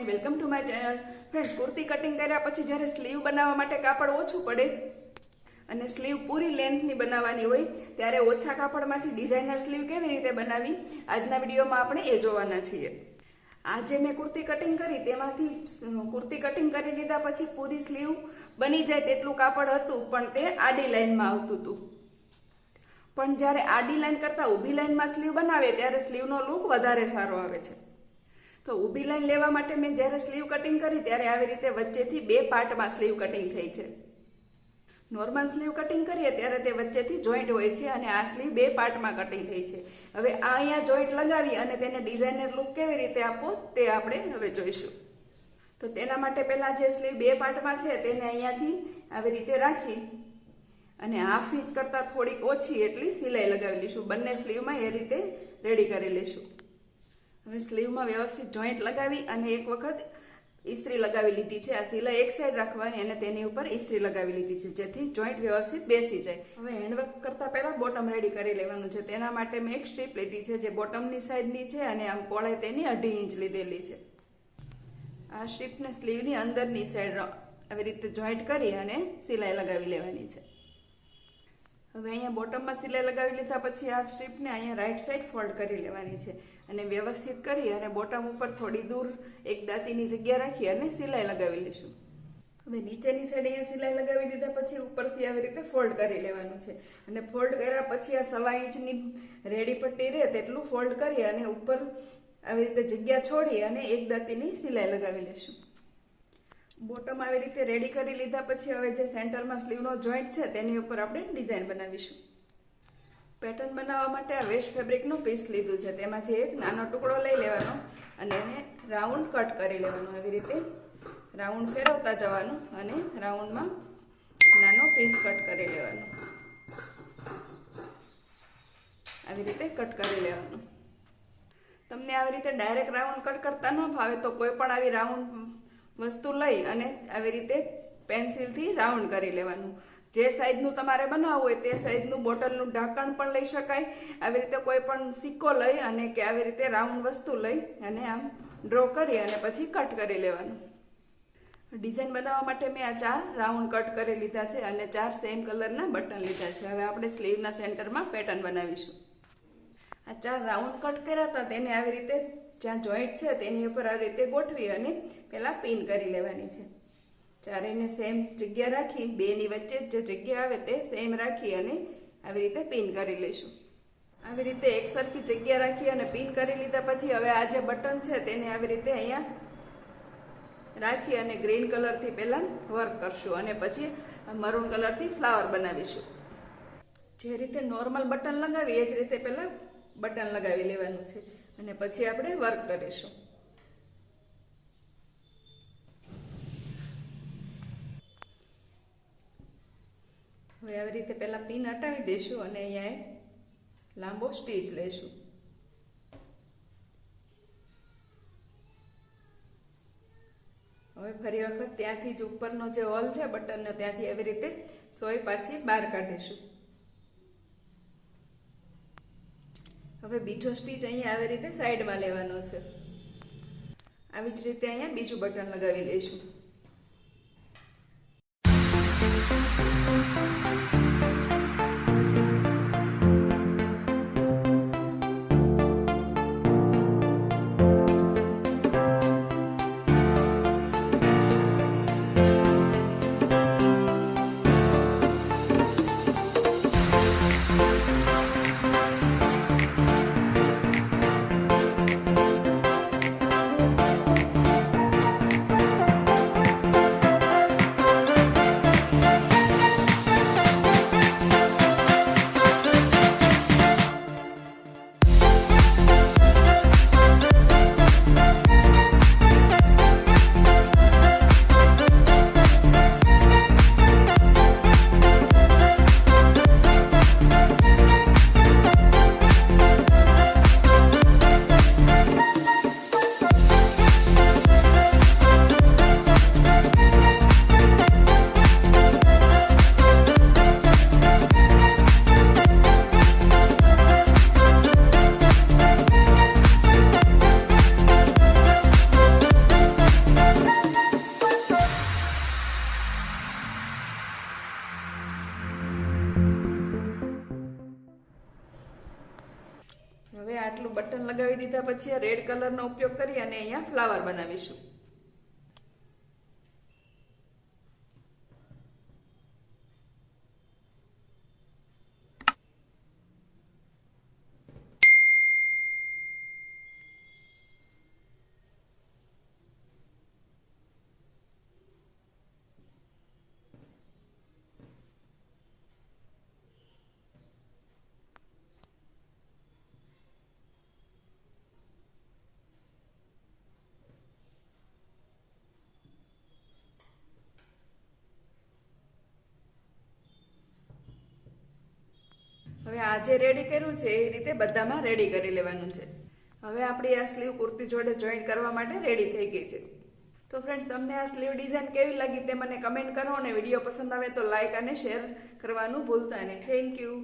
And welcome to my channel. Friends, कुर्ती cutting कर्या पछी ज्यारे स्लीव बनावा माटे कापड़ ओछું પડે અને સ્લીવ પૂરી લેન્થની બનાવવાની હોય ત્યારે ઓછા કાપડમાંથી ડિઝાઇનર સ્લીવ કેવી રીતે બનાવી આજના વિડીયોમાં આપણે એ જોવાના છીએ। આજે મેં કુર્તી કટિંગ કરી તેમાંથી કુર્તી કટિંગ કરી લીધા પછી પૂરી સ્લીવ બની જાય તેટલું કાપડ હતું પણ તે આડી લાઈનમાં આવતું હતું। પણ જ્યારે આડી લાઈન કરતા ઊભી લાઈનમાં સ્લીવ બનાવે ત્યારે સ્લીવનો લુક વધારે સારો આવે છે। तो ऊभी लाइन लेवा माटे मैं ज्यारे स्लीव कटिंग करी त्यारे आवी रीते वच्चेथी बे पार्टमां स्लीव कटिंग थई छे। नॉर्मल स्लीव कटिंग करीए त्यारे ते वच्चेथी जॉइंट होय छे अने आ स्लीव बे पार्टमां कटिंग थई छे। हवे आ अहींया जॉइंट लगावी अने तेने डिजाइनर लुक केवी रीते आपो ते आपणे हवे जोईशुं। तो तेना माटे पहेला जे स्लीव बे पार्टमां छे तेने अहींयाथी आवी रीते राखी अने हाफ इंच करता थोड़ीक ओછી एटली सिलाई लगावी लईशुं। बंने स्लीवमां ए रीते रेडी करी लईशुं। હવે સ્લીવમાં વ્યવસ્થિત જોઈન્ટ લગાવી અને એક વખત ઇસ્ત્રી લગાવી લીધી છે। આ સિલાઈ એક સાઈડ રાખવાની અને તેની ઉપર ઇસ્ત્રી લગાવી લીધી છે જેથી જોઈન્ટ વ્યવસ્થિત બેસી જાય। હવે હેન્ડવર્ક કરતા પહેલા બોટમ રેડી કરી લેવાનું છે। તેના માટે મેં એક સ્ટ્રીપ લીધી છે જે બોટમની સાઈડની છે અને આમ પહોળાઈ તેની 2.5 ઇંચ લીધેલી છે। આ સ્ટ્રીપને સ્લીવની અંદરની સાઈડ આવી રીતે જોઈન્ટ કરી અને સિલાઈ લગાવી લેવાની છે। હવે અહીંયા બોટમમાં સિલાઈ લગાવી લીધા પછી આ સ્ટ્રીપને અહીંયા રાઈટ સાઈડ ફોલ્ડ કરી લેવાની છે અને વ્યવસ્થિત કરી અને બોટમ ઉપર થોડી દૂર એક દાંતીની જગ્યા રાખી અને સિલાઈ લગાવી લઈશું। હવે નીચેની સાઈડ અહીંયા સિલાઈ લગાવી દીધા પછી ઉપરથી આવી રીતે ફોલ્ડ કરી લેવાનું છે અને ફોલ્ડ કર્યા પછી આ 1.25 ઇંચની રેડી પટ્ટી રહે તેટલું ફોલ્ડ કરી અને ઉપર આવી રીતે જગ્યા છોડી અને એક દાંતીની સિલાઈ લગાવી લઈશું। બોટમ આવી રીતે રેડી કરી લીધા પછી હવે જે સેન્ટરમાં સ્લીવનો જોઈન્ટ છે તેની ઉપર આપણે ડિઝાઇન બનાવીશું। પેટર્ન બનાવવા માટે આ વેસ્ટ ફેબ્રિકનો પીસ લીધું છે તેમાંથી એક નાનો ટુકડો લઈ લેવાનો અને એને રાઉન્ડ કટ કરી લેવાનો। આવી રીતે રાઉન્ડ ફેરવતા જવાનું અને રાઉન્ડમાં નાનો પીસ કટ કરી લેવાનો। આવી રીતે કટ કરી લેવાનું। તમને આવી રીતે ડાયરેક્ટ રાઉન્ડ કટ કરતા ન ફાવે તો કોઈ પણ આવી રાઉન્ડ वस्तु लई अने आवी रीते पेन्सिलथी राउंड करी लेवानुं। जे साइजनुं तमारे बनाववुं होय ते साइजनुं बोટલનું ढांकण पण लई शकाय। आवी रीते कोई पण सिक्को लई अने के आवी रीते राउंड वस्तु लई अने आम ड्रो करी अने पछी कट करी लेवानुं। डिजाइन बनाववा माटे मैं आ 4 राउंड कट करी लीधा छे अने 4 सेम कलरना बटन लीधा छे। हवे आपणे स्लीवना सेंटरमां पेटर्न बनावीशुं। आ 4 राउंड कट कर्या हता तेने आवी रीते જ્યાં જોઈન્ટ છે તેની ઉપર આ રીતે ગોઠવી અને પહેલા પિન કરી લેવાની છે। ચારેયને સેમ જગ્યા રાખી બેની વચ્ચે જે જગ્યા આવે તે સેમ રાખી અને આવી રીતે પિન કરી લઈશું। આવી રીતે એકસરખી જગ્યા રાખી અને પિન કરી લીધા પછી હવે આ જે બટન છે તેને આવી રીતે અહીંયા રાખી અને ગ્રીન કલરથી પહેલા વર્ક કરશું અને પછી મરૂન કલરથી ફ્લાવર બનાવીશું। જે રીતે નોર્મલ બટન લગાવી એ જ રીતે પહેલા બટન લગાવી લેવાનું છે અને પછી આપણે વર્ક કરીશું। હવે આવી રીતે પહેલા પિન હટાવી દઈશું અને અહીંયા લાંબો સ્ટીચ લઈશું। હવે ફરી વખત ત્યાંથી જ ઉપરનો જે હોલ છે બટનનો ત્યાંથી આવી રીતે સોય પાછી બહાર કાઢીશું। હવે બીજો સ્ટીચ અહીંયા આવી રીતે સાઈડમાં લેવાનો છે। આવી જ રીતે અહીંયા બીજું બટન લગાવી લઈશું। આટલું બટન લગાવી દીધા પછી આ રેડ કલરનો ઉપયોગ કરી અને અહીંયા ફ્લાવર બનાવીશું. હવે આ જે રેડી કર્યું છે એ રીતે બધામાં રેડી કરી લેવાનું છે. હવે આપણી આ સ્લીવ કુર્તી જોડે જોઈન્ટ કરવા માટે રેડી થઈ ગઈ છે. તો ફ્રેન્ડ્સ, તમને આ સ્લીવ ડિઝાઇન કેવી લાગી તે મને કમેન્ટ કરો અને વિડીયો પસંદ આવે તો લાઈક અને શેર કરવાનું ભૂલતા નહીં. Thank you.